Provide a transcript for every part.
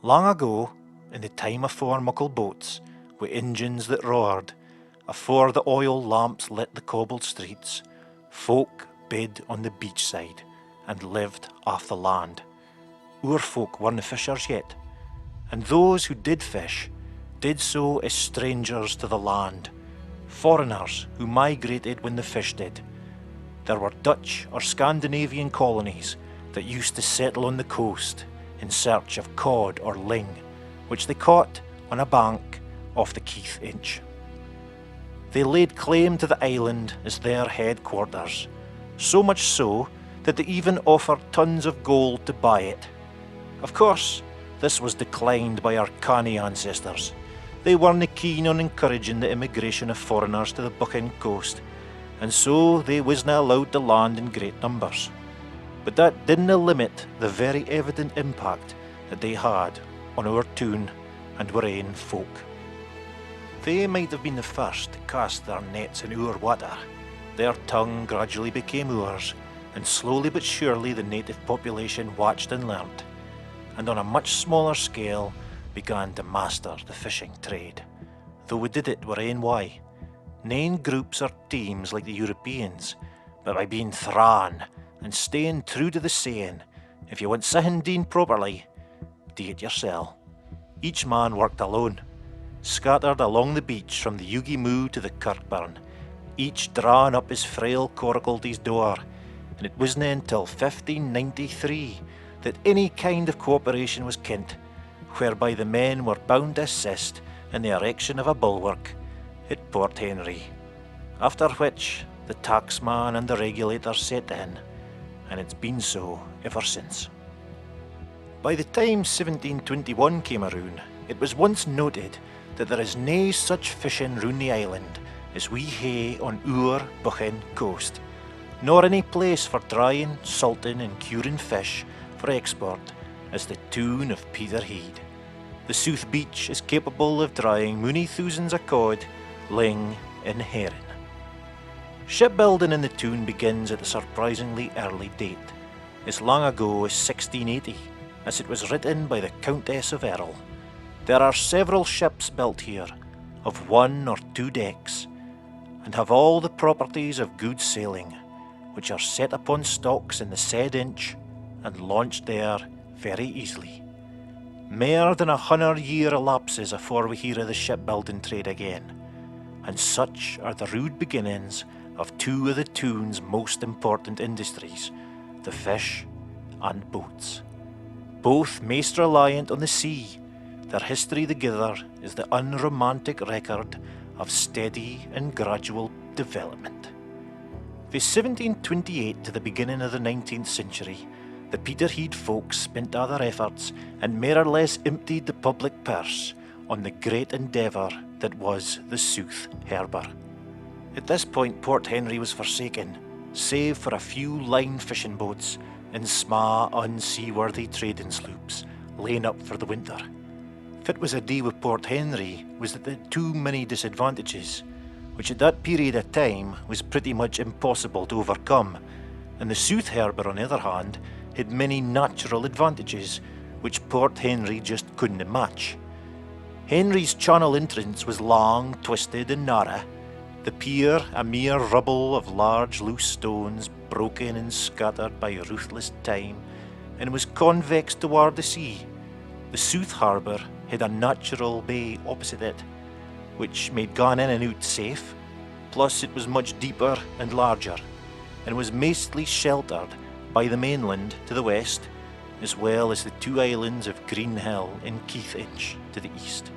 Long ago, in the time afore muckle boats, wi' engines that roared, afore the oil lamps lit the cobbled streets, folk bid on the beachside and lived off the land. Oor folk weren't fishers yet, and those who did fish did so as strangers to the land, foreigners who migrated when the fish did. There were Dutch or Scandinavian colonies that used to settle on the coast in search of cod or ling, which they caught on a bank off the Keith Inch. They laid claim to the island as their headquarters, so much so that they even offered tons of gold to buy it. Of course, this was declined by our canny ancestors. They weren't keen on encouraging the immigration of foreigners to the Buchan coast, and so they wasna allowed to land in great numbers. But that didna limit the very evident impact that they had on our Toon and Warain folk. They might have been the first to cast their nets in our water. Their tongue gradually became ours, and slowly but surely the native population watched and learnt, and on a much smaller scale began to master the fishing trade. Though we did it Warain why, nae groups or teams like the Europeans, but by being thrawn and staying true to the saying, if you want something done properly, do it yoursel. Each man worked alone, scattered along the beach from the Yugi Moo to the Kirkburn, each drawn up his frail coracle to his door, and it wasna until 1593 that any kind of cooperation was kent, whereby the men were bound to assist in the erection of a bulwark at Port Henry, after which the taxman and the regulator set in, and it's been so ever since. By the time 1721 came around, it was once noted that there is nae such fishing round the island as we hae on our Buchan coast, nor any place for drying, salting and curing fish for export as the Toon of Peterhead. The South Beach is capable of drying many thousands of cod, ling and herring. Shipbuilding in the Toon begins at a surprisingly early date, as long ago as 1680, as it was written by the Countess of Errol. There are several ships built here, of 1 or 2 decks, and have all the properties of good sailing, which are set upon stocks in the said inch and launched there very easily. Mair than 100 year elapses afore we hear of the shipbuilding trade again, and such are the rude beginnings of 2 of the Toon's most important industries, the fish and boats. Both maist reliant on the sea, their history together is the unromantic record of steady and gradual development. From 1728 to the beginning of the 19th century, the Peterhead folks spent all their efforts and more or less emptied the public purse on the great endeavour that was the South Harbour. At this point Port Henry was forsaken, save for a few line fishing boats and sma' unseaworthy trading sloops laying up for the winter. Fit was a day with Port Henry was that it had too many disadvantages, which at that period of time was pretty much impossible to overcome, and the South Harbour on the other hand had many natural advantages which Port Henry just couldn't match. Henry's channel entrance was long, twisted and narrow, the pier a mere rubble of large loose stones broken and scattered by ruthless time, and was convex toward the sea. The South Harbour had a natural bay opposite it, which made going in and out safe, plus it was much deeper and larger, and was mostly sheltered by the mainland to the west, as well as the 2 islands of Green Hill and Keith Inch to the east.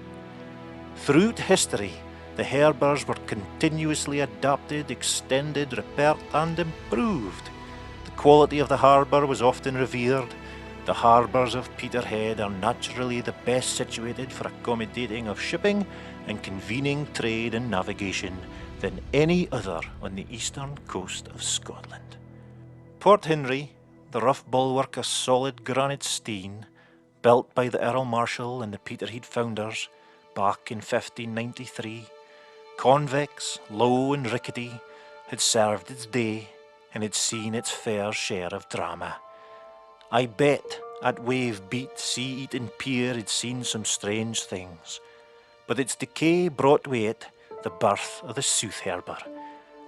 Throughout history, the harbours were continuously adapted, extended, repaired and improved. The quality of the harbour was often revered. The harbours of Peterhead are naturally the best situated for accommodating of shipping and convening trade and navigation than any other on the eastern coast of Scotland. Port Henry, the rough bulwark of solid granite stone, built by the Earl Marshal and the Peterhead founders back in 1593, convex, low and rickety, had served its day and had seen its fair share of drama. I bet At wave-beat, sea-eaten pier had seen some strange things, but its decay brought with it the birth of the South Harbour,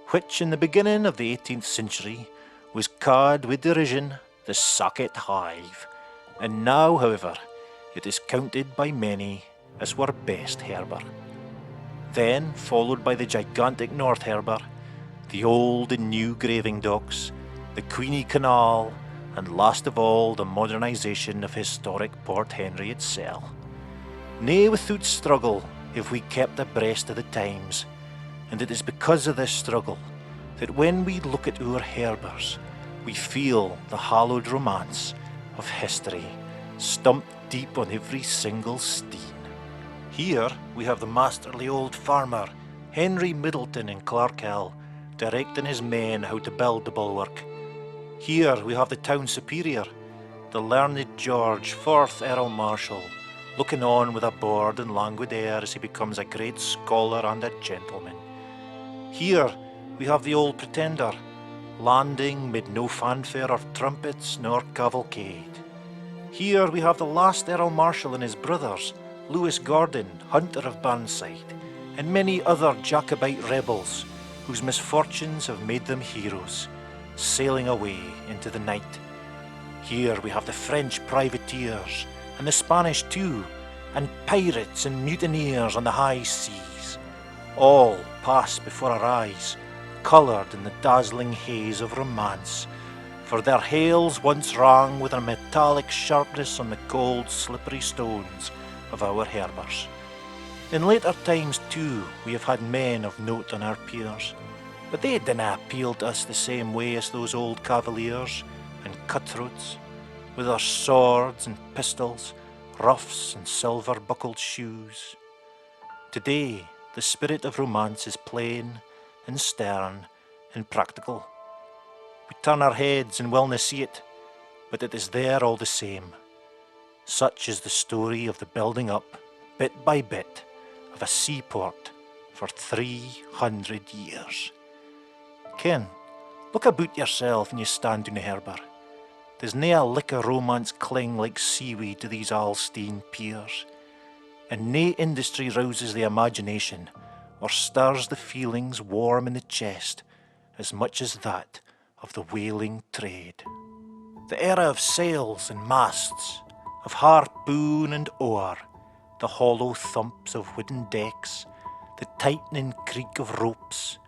which in the beginning of the 18th century was called with derision the Socket Hive, and now, however, it is counted by many as our best harbour. Then, followed by the gigantic North Harbour, the old and new graving docks, the Queenie Canal, and last of all the modernisation of historic Port Henry itself. Nay, without struggle have we kept abreast of the times, and it is because of this struggle that when we look at our harbours, we feel the hallowed romance of history stumped deep on every single steen. Here we have the masterly old farmer, Henry Middleton in Clerkhill, directing his men how to build the bulwark. Here we have the town superior, the learned George, 4th Earl Marshal, looking on with a bored and languid air as he becomes a great scholar and a gentleman. Here we have the old Pretender, landing mid no fanfare of trumpets nor cavalcade. Here we have the last Earl Marshal and his brothers, Lewis Gordon, Hunter of Burnside, and many other Jacobite rebels whose misfortunes have made them heroes, sailing away into the night. Here we have the French privateers, and the Spanish too, and pirates and mutineers on the high seas. All pass before our eyes, coloured in the dazzling haze of romance, for their hails once rang with a metallic sharpness on the cold, slippery stones of our harbours. In later times too we have had men of note on our piers, but they dinna appeal to us the same way as those old cavaliers and cutthroats, with their swords and pistols, ruffs and silver-buckled shoes. Today the spirit of romance is plain and stern and practical. We turn our heads and willna see it, but it is there all the same. Such is the story of the building up, bit by bit, of a seaport for 300 years. Ken, look about yourself when you stand in the harbour. There's nae a lick of romance cling like seaweed to these Alstein piers, and nae industry rouses the imagination or stirs the feelings warm in the chest as much as that of the whaling trade. The era of sails and masts, of harpoon and oar, the hollow thumps of wooden decks, the tightening creak of ropes,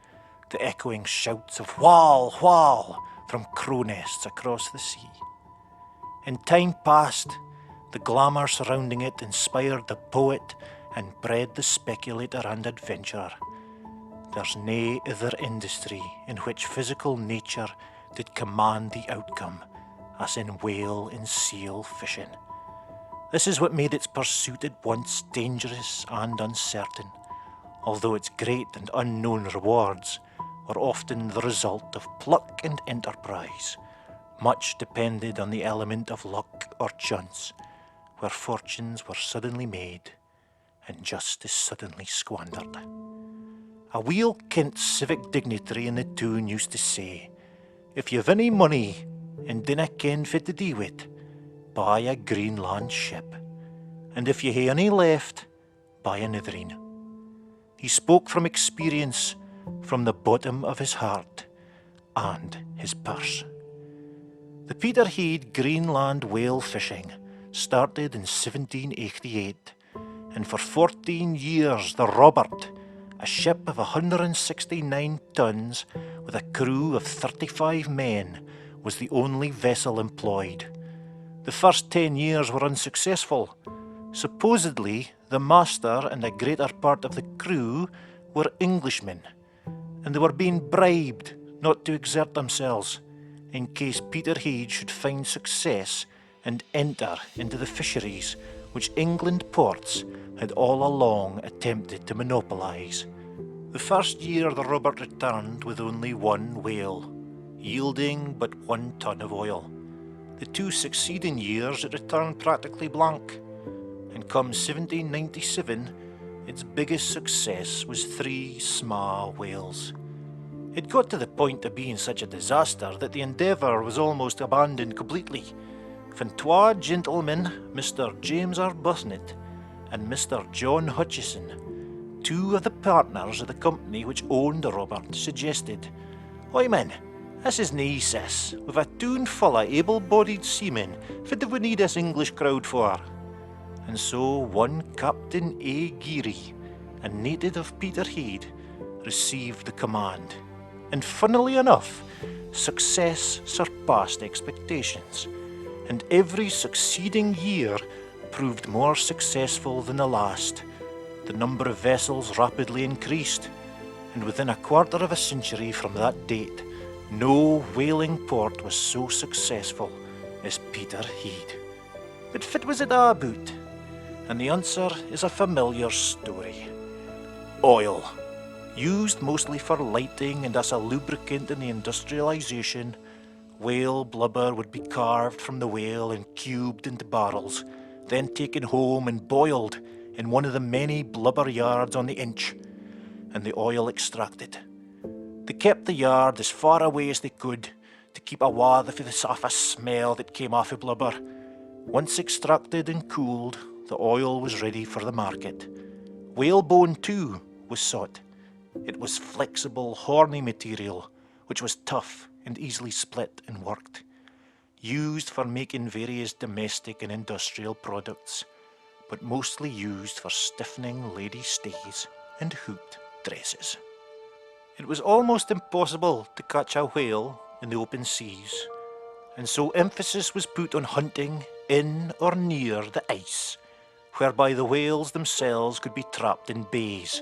the echoing shouts of whal, whal from crow nests across the sea. In time past, the glamour surrounding it inspired the poet and bred the speculator and adventurer. There's nae other industry in which physical nature did command the outcome as in whale and seal fishing. This is what made its pursuit at once dangerous and uncertain, although its great and unknown rewards were often the result of pluck and enterprise. Much depended on the element of luck or chance, where fortunes were suddenly made and just as suddenly squandered. A weel kent civic dignitary in the Toon used to say, "If you've any money and dinna ken fit to do with, buy a Greenland ship, and if you hae any left, buy another'n." He spoke from experience, from the bottom of his heart and his purse. The Peterhead Greenland whale fishing started in 1788, and for 14 years the Robert, a ship of 169 tons with a crew of 35 men, was the only vessel employed. The first 10 years were unsuccessful. Supposedly, the master and a greater part of the crew were Englishmen, and they were being bribed not to exert themselves in case Peterhead should find success and enter into the fisheries which England ports had all along attempted to monopolise. The first year the Robert returned with only one whale, yielding but 1 ton of oil. The 2 succeeding years it returned practically blank, and come 1797 its biggest success was 3 small whales. It got to the point of being such a disaster that the endeavour was almost abandoned completely, Van twa gentlemen, Mr. James Arbuthnot and Mr. John Hutchison, two of the partners of the company which owned the Robert, suggested, "Oi men, this is nae sis. We've a Toon full of able-bodied seamen. What do we need this English crowd for?" And so one Captain A. Geary, a native of Peterhead, received the command. And funnily enough, success surpassed expectations, and every succeeding year proved more successful than the last. The number of vessels rapidly increased, and within a quarter of a century from that date, no whaling port was so successful as Peterhead. But what was it a' about? And the answer is a familiar story. Oil. Used mostly for lighting and as a lubricant in the industrialization, whale blubber would be carved from the whale and cubed into barrels, then taken home and boiled in one of the many blubber yards on the inch, and the oil extracted. They kept the yard as far away as they could to keep awa of the soft smell that came off of blubber. Once extracted and cooled, the oil was ready for the market. Whalebone, too, was sought. It was flexible, horny material, which was tough and easily split and worked. Used for making various domestic and industrial products, but mostly used for stiffening lady stays and hooped dresses. It was almost impossible to catch a whale in the open seas, and so emphasis was put on hunting in or near the ice, whereby the whales themselves could be trapped in bays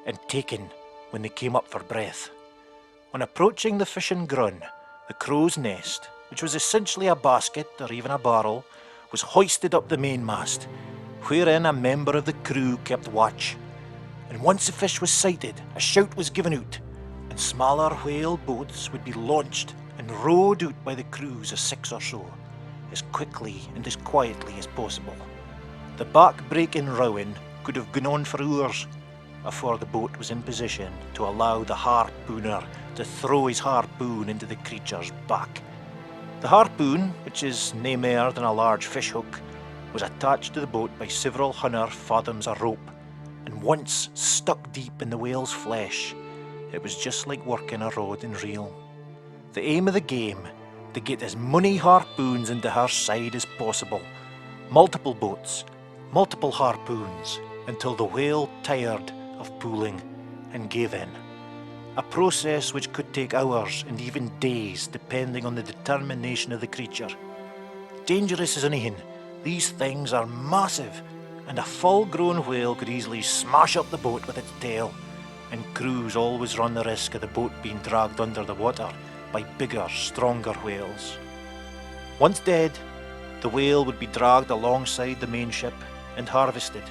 and taken when they came up for breath. On approaching the fishing grun, the crow's nest, which was essentially a basket or even a barrel, was hoisted up the mainmast, wherein a member of the crew kept watch. And once the fish was sighted, a shout was given out, and smaller whale boats would be launched and rowed out by the crews of 6 or so, as quickly and as quietly as possible. The back-breaking rowing could have gone on for hours afore the boat was in position to allow the harpooner to throw his harpoon into the creature's back. The harpoon, which is nae mair than a large fish hook, was attached to the boat by several 100 fathoms of rope, and once stuck deep in the whale's flesh, it was just like working a rod and reel. The aim of the game, to get as many harpoons into her side as possible. Multiple boats, multiple harpoons, until the whale tired of pulling and gave in. A process which could take hours and even days depending on the determination of the creature. Dangerous as anything, these things are massive, and a full-grown whale could easily smash up the boat with its tail, and crews always run the risk of the boat being dragged under the water by bigger, stronger whales. Once dead, the whale would be dragged alongside the main ship and harvested.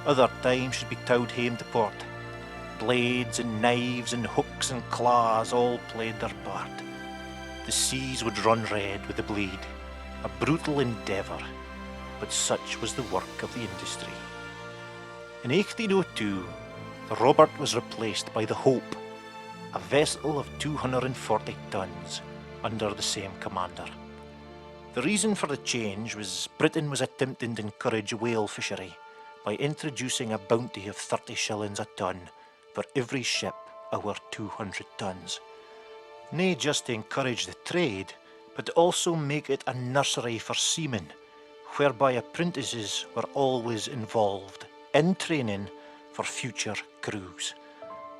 Other times she'd be towed home to port. Blades and knives and hooks and claws all played their part. The seas would run red with the bleed, a brutal endeavour, but such was the work of the industry. In 1802, the Robert was replaced by the Hope, a vessel of 240 tons, under the same commander. The reason for the change was Britain was attempting to encourage whale fishery by introducing a bounty of 30 shillings a ton for every ship over 200 tons. Nae just to encourage the trade, but to also make it a nursery for seamen, whereby apprentices were always involved in training for future crews.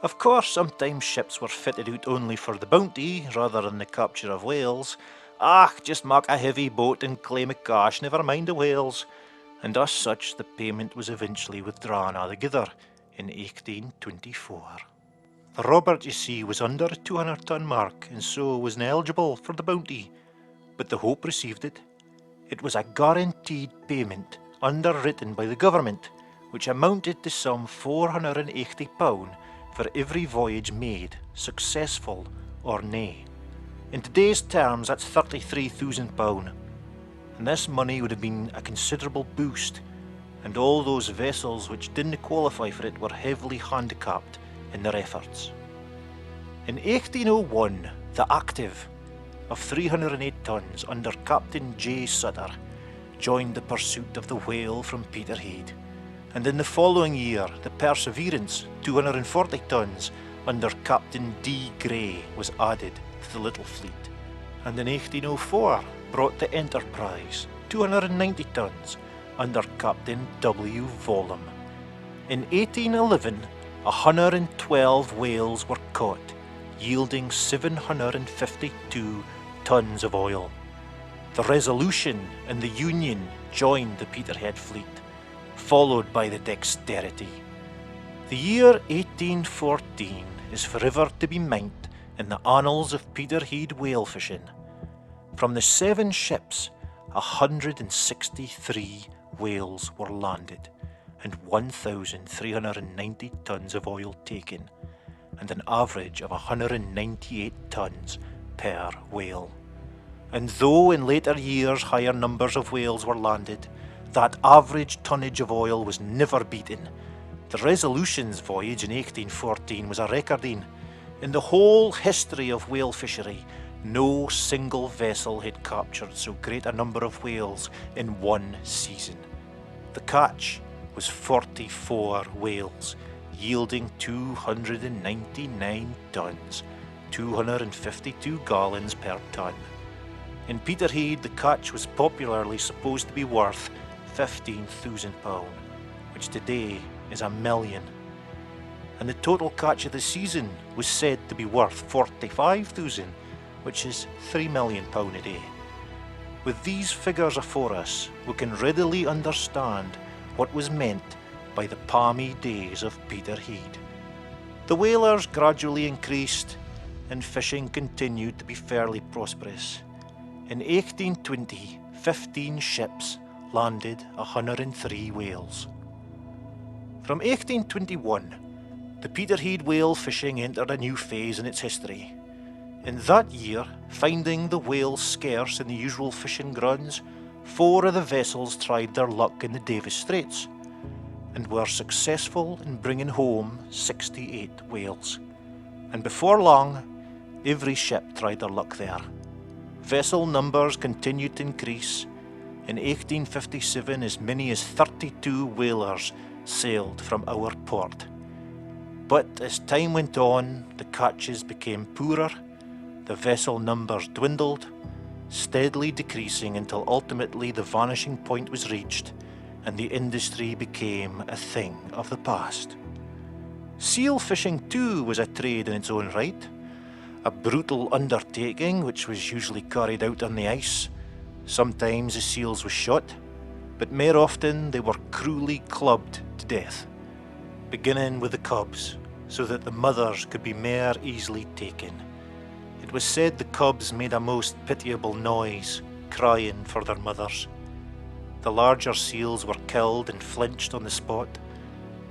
Of course, sometimes ships were fitted out only for the bounty rather than the capture of whales. Just make a heavy boat and claim a cash, never mind the whales. And as such, the payment was eventually withdrawn altogether in 1824. The Robert, you see, was under a 200-ton mark and so wasn't eligible for the bounty, but the Hope received it. It was a guaranteed payment underwritten by the government, which amounted to some £480 for every voyage made, successful or nay. In today's terms, that's £33,000. And this money would have been a considerable boost, and all those vessels which didn't qualify for it were heavily handicapped in their efforts. In 1801, the Active, of 308 tons under Captain J. Sutter joined the pursuit of the whale from Peterhead, and in the following year the Perseverance, 240 tons, under Captain D. Gray was added to the little fleet, and in 1804 brought the Enterprise, 290 tons, under Captain W. Volum. In 1811, 112 whales were caught, yielding 752 tons of oil. The Resolution and the Union joined the Peterhead fleet, followed by the Dexterity. The year 1814 is forever to be mined in the annals of Peterhead whale fishing. From the 7 ships, 163 whales were landed, and 1,390 tons of oil taken, and an average of 198 tons per whale. And though in later years higher numbers of whales were landed, that average tonnage of oil was never beaten. The Resolution's voyage in 1814 was a recording. In the whole history of whale fishery, no single vessel had captured so great a number of whales in one season. The catch was 44 whales, yielding 299 tons, 252 gallons per ton. In Peterhead, the catch was popularly supposed to be worth £15,000, which today is £1 million. And the total catch of the season was said to be worth 45,000, which is £3 million a day. With these figures afore us, we can readily understand what was meant by the Palmy Days of Peterhead. The whalers gradually increased, and fishing continued to be fairly prosperous. In 1820, 15 ships landed 103 whales. From 1821, the Peterhead whale fishing entered a new phase in its history. In that year, finding the whales scarce in the usual fishing grounds, 4 of the vessels tried their luck in the Davis Straits, and were successful in bringing home 68 whales. And before long, every ship tried their luck there. Vessel numbers continued to increase. In 1857, as many as 32 whalers sailed from our port. But as time went on, the catches became poorer, the vessel numbers dwindled, steadily decreasing until ultimately the vanishing point was reached and the industry became a thing of the past. Seal fishing too was a trade in its own right, a brutal undertaking which was usually carried out on the ice. Sometimes the seals were shot, but more often they were cruelly clubbed to death, beginning with the cubs, so that the mothers could be more easily taken. It was said the cubs made a most pitiable noise, crying for their mothers. The larger seals were killed and flinched on the spot.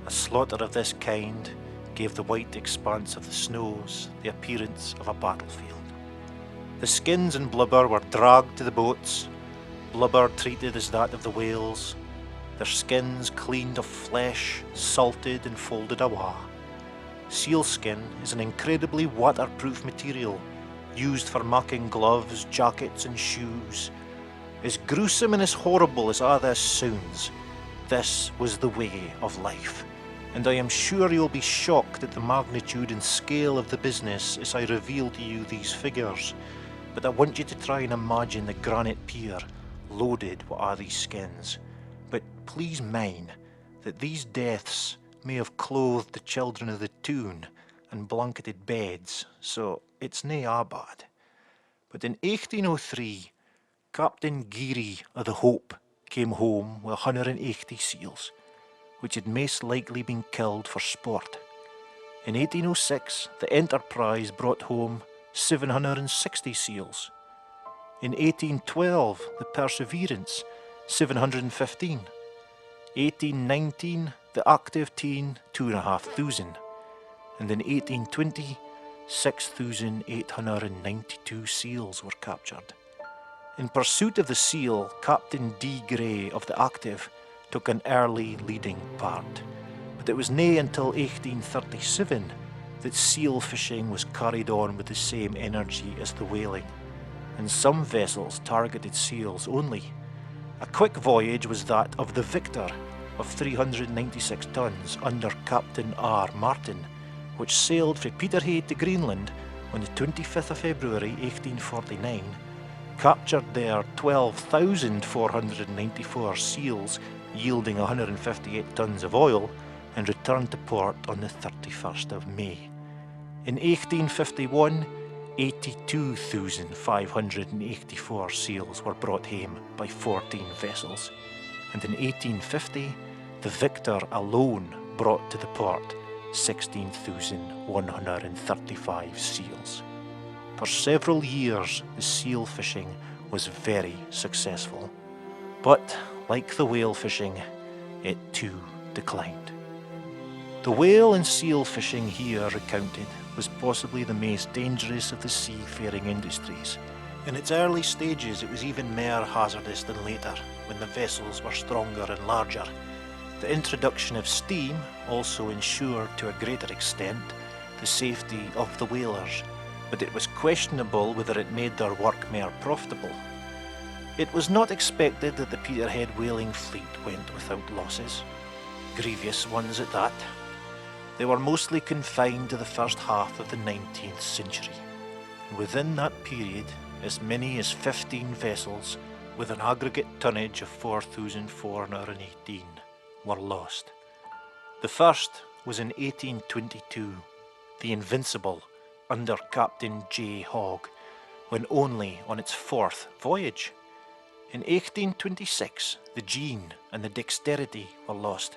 A slaughter of this kind gave the white expanse of the snows the appearance of a battlefield. The skins and blubber were dragged to the boats, blubber treated as that of the whales, their skins cleaned of flesh, salted and folded away. Sealskin is an incredibly waterproof material used for making gloves, jackets and shoes. As gruesome and as horrible as all this sounds, this was the way of life, and I am sure you'll be shocked at the magnitude and scale of the business as I reveal to you these figures, but I want you to try and imagine the granite pier loaded with all these skins. But please mind that these deaths may have clothed the children of the Toon and blanketed beds, so it's nae a bad. But in 1803, Captain Geary of the Hope came home with 180 seals, which had most likely been killed for sport. In 1806, the Enterprise brought home 760 seals. In 1812, the Perseverance, 715. 1819, the Active Teen, 2,500. And in 1820, 6,892 seals were captured. In pursuit of the seal, Captain D. Gray of the Active took an early leading part, but it was nae until 1837 that seal fishing was carried on with the same energy as the whaling. and some vessels targeted seals only. A quick voyage was that of the Victor, of 396 tons under Captain R. Martin, which sailed from Peterhead to Greenland on the 25th of February 1849, captured there 12,494 seals yielding 158 tons of oil, and returned to port on the 31st of May. In 1851, 82,584 seals were brought home by 14 vessels, and in 1850, the Victor alone brought to the port 16,135 seals. For several years, the seal fishing was very successful, but like the whale fishing, it too declined. The whale and seal fishing here recounted was possibly the most dangerous of the seafaring industries. In its early stages, it was even more hazardous than later, when the vessels were stronger and larger. The introduction of steam also ensured to a greater extent the safety of the whalers, but it was questionable whether it made their work more profitable. It was not expected that the Peterhead whaling fleet went without losses, grievous ones at that. They were mostly confined to the first half of the 19th century, and within that period, as many as 15 vessels with an aggregate tonnage of 4,418 were lost. The first was in 1822, the Invincible, under Captain J. Hogg, when only on its 4th voyage. In 1826, the Jean and the Dexterity were lost.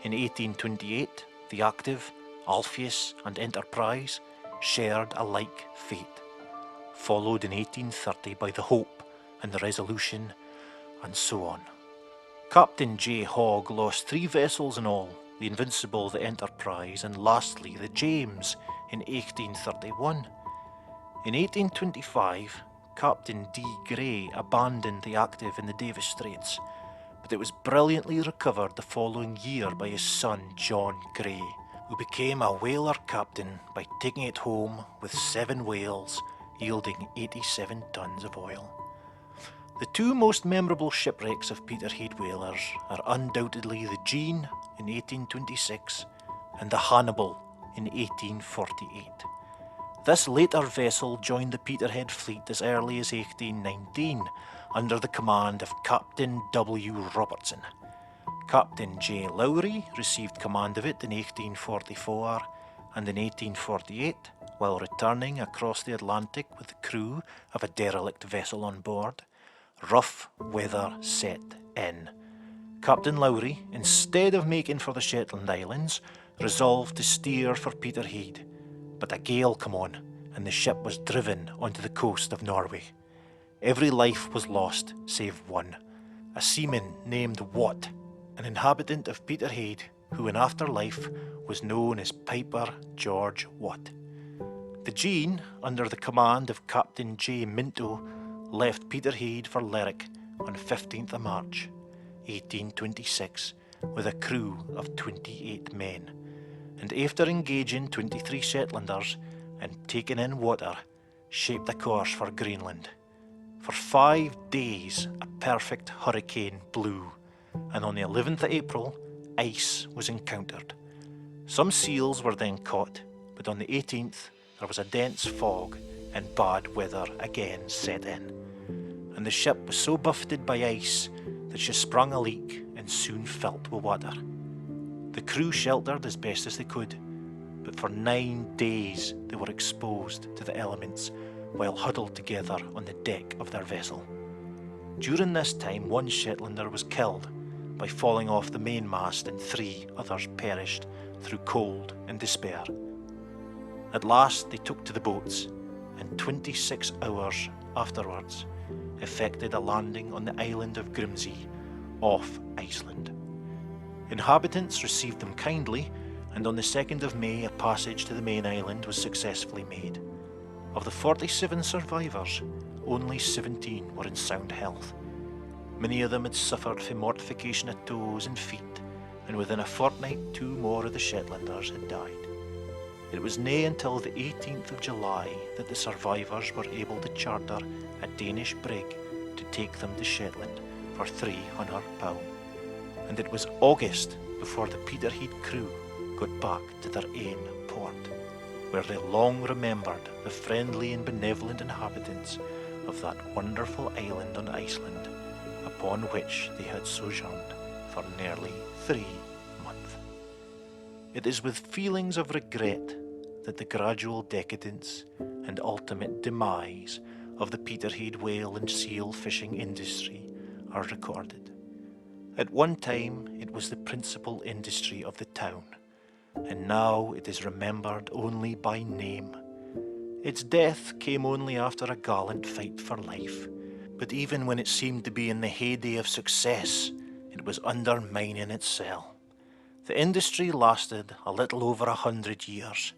In 1828, the Active, Alpheus and Enterprise shared a like fate, followed in 1830 by the Hope and the Resolution, and so on. Captain J. Hogg lost 3 vessels in all, the Invincible, the Enterprise, and lastly the James in 1831. In 1825, Captain D. Gray abandoned the Active in the Davis Straits, but it was brilliantly recovered the following year by his son John Gray, who became a whaler captain by taking it home with 7 whales, yielding 87 tons of oil. The 2 most memorable shipwrecks of Peterhead whalers are undoubtedly the Jean in 1826 and the Hannibal in 1848. This later vessel joined the Peterhead fleet as early as 1819 under the command of Captain W. Robertson. Captain J. Lowry received command of it in 1844, and in 1848, while returning across the Atlantic with the crew of a derelict vessel on board, rough weather set in. Captain Lowry, instead of making for the Shetland Islands, resolved to steer for Peterhead, but a gale came on and the ship was driven onto the coast of Norway. Every life was lost save one, a seaman named Watt, an inhabitant of Peterhead who in afterlife was known as Piper George Watt. The Jean, under the command of Captain J. Minto, left Peterhead for Lerwick on 15th of March, 1826, with a crew of 28 men, and after engaging 23 Shetlanders and taking in water, shaped a course for Greenland. For 5 days, a perfect hurricane blew, and on the 11th of April, ice was encountered. Some seals were then caught, but on the 18th, there was a dense fog and bad weather again set in, and the ship was so buffeted by ice that she sprung a leak and soon filled with water. The crew sheltered as best as they could, but for 9 days they were exposed to the elements while huddled together on the deck of their vessel. During this time, 1 Shetlander was killed by falling off the mainmast and 3 others perished through cold and despair. At last they took to the boats, and 26 hours afterwards effected a landing on the island of Grimsey, off Iceland. Inhabitants received them kindly, and on the 2nd of May a passage to the main island was successfully made. Of the 47 survivors, only 17 were in sound health. Many of them had suffered from mortification of toes and feet, and within a fortnight 2 more of the Shetlanders had died. It was nae until the 18th of July that the survivors were able to charter a Danish brig to take them to Shetland for £300. And it was August before the Peterhead crew got back to their own port, where they long remembered the friendly and benevolent inhabitants of that wonderful island on Iceland, upon which they had sojourned for nearly 3 months. It is with feelings of regret that the gradual decadence and ultimate demise of the Peterhead whale and seal fishing industry are recorded. At one time it was the principal industry of the town, and now it is remembered only by name. Its death came only after a gallant fight for life, but even when it seemed to be in the heyday of success, it was undermining itself. The industry lasted a little over 100 years,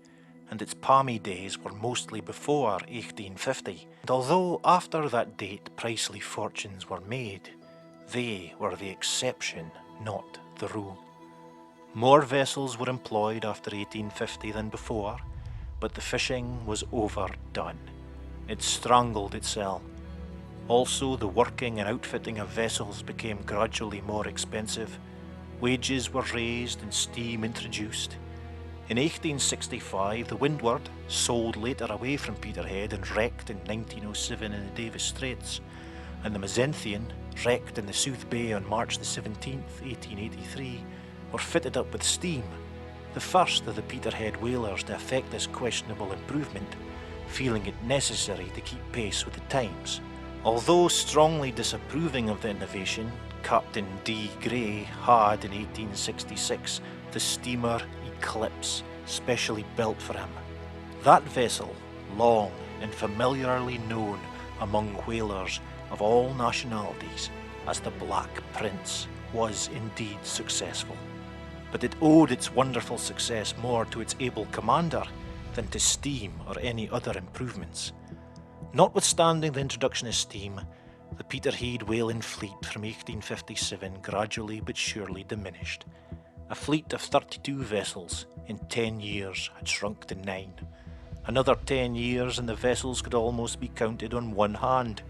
and its palmy days were mostly before 1850. And although after that date pricely fortunes were made, they were the exception, not the rule. More vessels were employed after 1850 than before, but the fishing was overdone. It strangled itself. Also, the working and outfitting of vessels became gradually more expensive. Wages were raised and steam introduced. In 1865, the Windward, sold later away from Peterhead and wrecked in 1907 in the Davis Straits, and the Mesenthian, wrecked in the South Bay on March the 17th, 1883, were fitted up with steam, the first of the Peterhead whalers to effect this questionable improvement, feeling it necessary to keep pace with the times. Although strongly disapproving of the innovation, Captain D. Gray had in 1866 the steamer Eclipse, specially built for him. That vessel, long and familiarly known among whalers of all nationalities as the Black Prince, was indeed successful. But it owed its wonderful success more to its able commander than to steam or any other improvements. Notwithstanding the introduction of steam, the Peterhead whaling fleet from 1857 gradually but surely diminished. A fleet of 32 vessels in 10 years had shrunk to 9. Another 10 years and the vessels could almost be counted on one hand.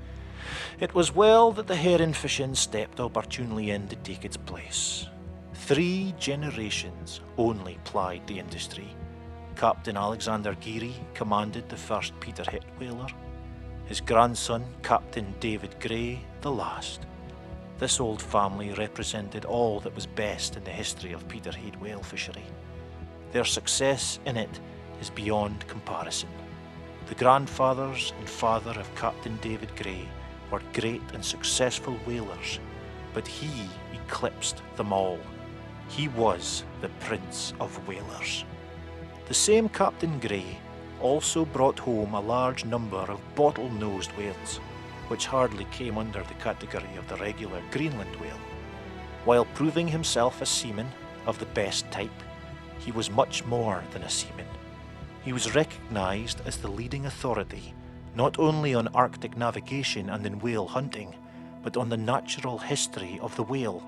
It was well that the herring fishing stepped opportunely in to take its place. 3 generations only plied the industry. Captain Alexander Geary commanded the first Peterhead whaler. His grandson, Captain David Gray, the last. This old family represented all that was best in the history of Peterhead whale fishery. Their success in it is beyond comparison. The grandfathers and father of Captain David Gray were great and successful whalers, but he eclipsed them all. He was the Prince of Whalers. The same Captain Gray also brought home a large number of bottle-nosed whales, which hardly came under the category of the regular Greenland whale. While proving himself a seaman of the best type, he was much more than a seaman. He was recognised as the leading authority not only on Arctic navigation and in whale hunting, but on the natural history of the whale,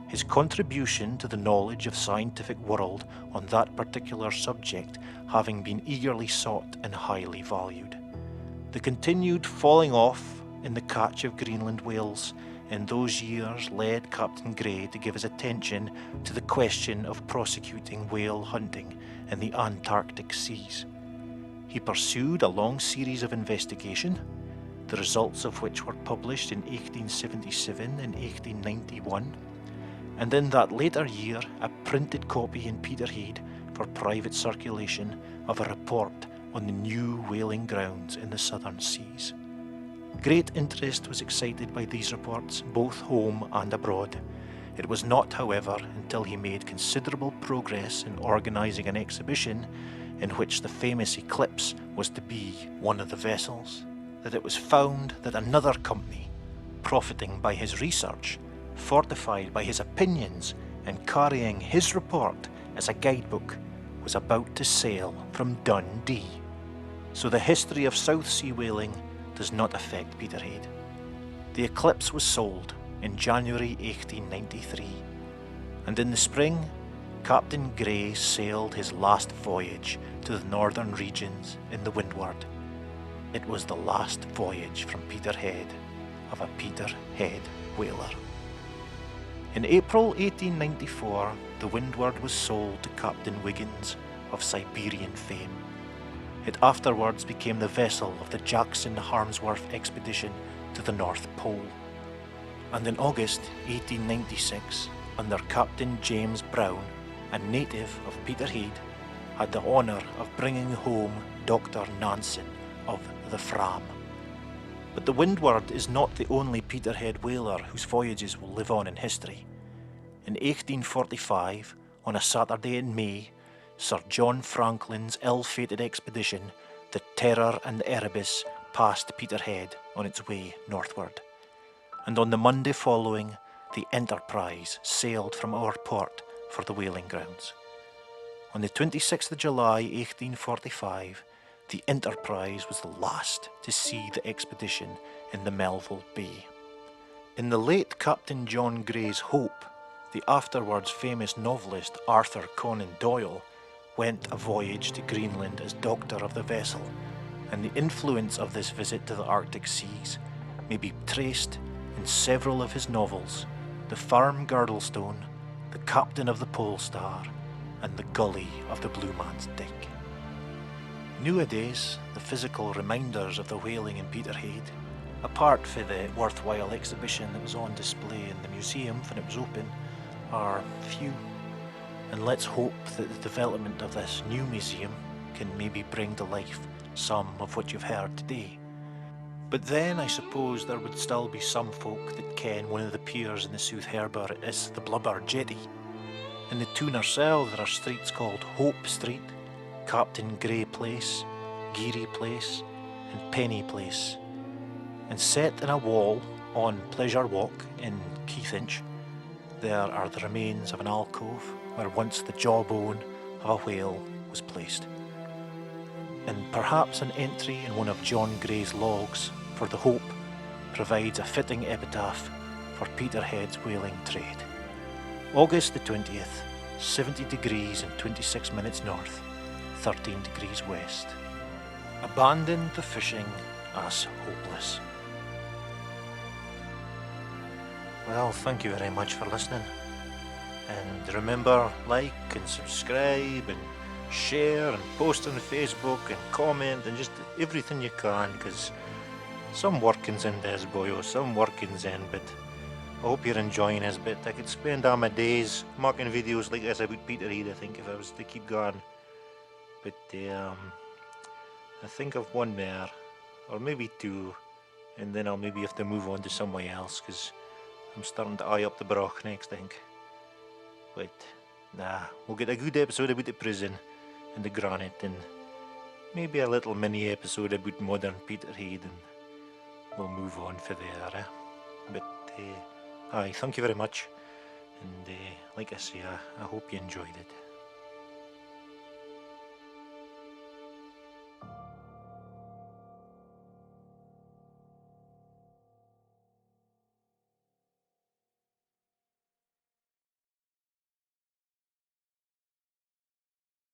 his contribution to the knowledge of scientific world on that particular subject having been eagerly sought and highly valued. The continued falling off in the catch of Greenland whales in those years led Captain Gray to give his attention to the question of prosecuting whale hunting in the Antarctic seas. He pursued a long series of investigation, the results of which were published in 1877 and 1891, and in that later year a printed copy in Peterhead for private circulation of a report on the new whaling grounds in the southern seas. Great interest was excited by these reports, both home and abroad. It was not, however, until he made considerable progress in organising an exhibition in which the famous Eclipse was to be one of the vessels, that it was found that another company, profiting by his research, fortified by his opinions, and carrying his report as a guidebook, was about to sail from Dundee. So the history of South Sea whaling does not affect Peterhead. The Eclipse was sold in January 1893, and in the spring Captain Grey sailed his last voyage to the northern regions in the Windward. It was the last voyage from Peterhead of a Peterhead whaler. In April 1894, the Windward was sold to Captain Wiggins of Siberian fame. It afterwards became the vessel of the Jackson-Harmsworth expedition to the North Pole. And in August 1896, under Captain James Brown, a native of Peterhead, had the honour of bringing home Dr. Nansen of the Fram. But the Windward is not the only Peterhead whaler whose voyages will live on in history. In 1845, on a Saturday in May, Sir John Franklin's ill-fated expedition, the Terror and the Erebus, passed Peterhead on its way northward. And on the Monday following, the Enterprise sailed from our port for the whaling grounds. On the 26th of July 1845, the Enterprise was the last to see the expedition in the Melville Bay. In the late Captain John Gray's Hope, the afterwards famous novelist Arthur Conan Doyle went a voyage to Greenland as doctor of the vessel, and the influence of this visit to the Arctic seas may be traced in several of his novels: The Firm Girdlestone, The Captain of the Pole Star, and The Gully of the Blue Man's Dick. Nowadays, the physical reminders of the whaling in Peterhead, apart from the worthwhile exhibition that was on display in the museum when it was open, are few. And let's hope that the development of this new museum can maybe bring to life some of what you've heard today. But then I suppose there would still be some folk that ken one of the piers in the South Harbour is the Blubber Jetty. In the Toon ourselves there are streets called Hope Street, Captain Grey Place, Geary Place, and Penny Place. And set in a wall on Pleasure Walk in Keithinch, there are the remains of an alcove where once the jawbone of a whale was placed. And perhaps an entry in one of John Gray's logs for the Hope provides a fitting epitaph for Peterhead's whaling trade. August the 20th, 70 degrees and 26 minutes north, 13 degrees west. Abandoned the fishing as hopeless. Well, thank you very much for listening. And remember, like and subscribe and share and post on Facebook and comment and just everything you can, because some working's in this, boyo, some working's in, but I hope you're enjoying this bit. I could spend all my days making videos like this about Peterhead, I think, if I was to keep going. But I think I've one there, or maybe two, and then I'll maybe have to move on to somewhere else, because I'm starting to eye up the broch next, I think. But nah, we'll get a good episode about the prison and the granite, and maybe a little mini episode about modern Peterhead, and we'll move on for there. But aye, thank you very much, and like I say, I hope you enjoyed it.